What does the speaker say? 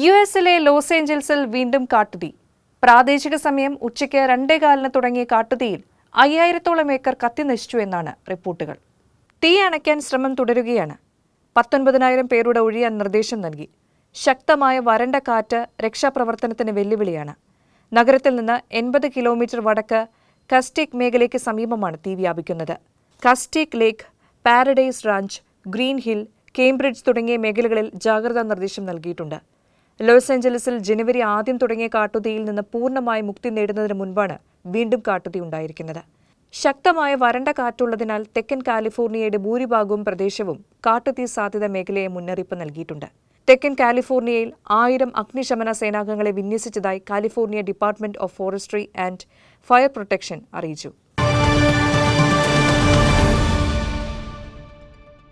യുഎസിലെ ലോസ് ഏഞ്ചൽസിൽ വീണ്ടും കാട്ടുതീ. പ്രാദേശിക സമയം ഉച്ചയ്ക്ക് 2:15 തുടങ്ങിയ കാട്ടുതീയിൽ 5000-ഓളം ഏക്കർ കത്തിനശിച്ചു എന്നാണ് റിപ്പോർട്ടുകൾ. തീ അണയ്ക്കാൻ ശ്രമം തുടരുകയാണ്. 19,000 പേരുടെ ഒഴിയാൻ നിർദ്ദേശം നൽകി. ശക്തമായ വരണ്ട കാറ്റ് രക്ഷാപ്രവർത്തനത്തിന് വെല്ലുവിളിയാണ്. നഗരത്തിൽ നിന്ന് 80 കിലോമീറ്റർ വടക്ക് കസ്റ്റീക് മേഖലയ്ക്ക് സമീപമാണ് തീ വ്യാപിക്കുന്നത്. കസ്റ്റീക് ലേക്ക്, പാരഡൈസ് റാഞ്ച്, ഗ്രീൻ ഹിൽ, കേംബ്രിഡ്ജ് തുടങ്ങിയ മേഖലകളിൽ ജാഗ്രതാ നിർദ്ദേശം നൽകിയിട്ടുണ്ട്. ലോസ് ഏഞ്ചലസിൽ ജനുവരി ആദ്യം തുടങ്ങിയ കാട്ടുതീയിൽ നിന്ന് പൂർണ്ണമായി മുക്തി നേടുന്നതിന് മുൻപാണ് വീണ്ടും കാട്ടുതീ ഉണ്ടായിരിക്കുന്നത്. ശക്തമായ വരണ്ട കാറ്റുള്ളതിനാൽ തെക്കൻ കാലിഫോർണിയയുടെ ഭൂരിഭാഗവും പ്രദേശവും കാട്ടുതീ സാധ്യത മേഖലയെ മുന്നറിയിപ്പ് നൽകിയിട്ടുണ്ട്. തെക്കൻ കാലിഫോർണിയയിൽ 1000 അഗ്നിശമന സേനാംഗങ്ങളെ വിന്യസിച്ചതായി California department of forestry and fire protection അറിയിച്ചു.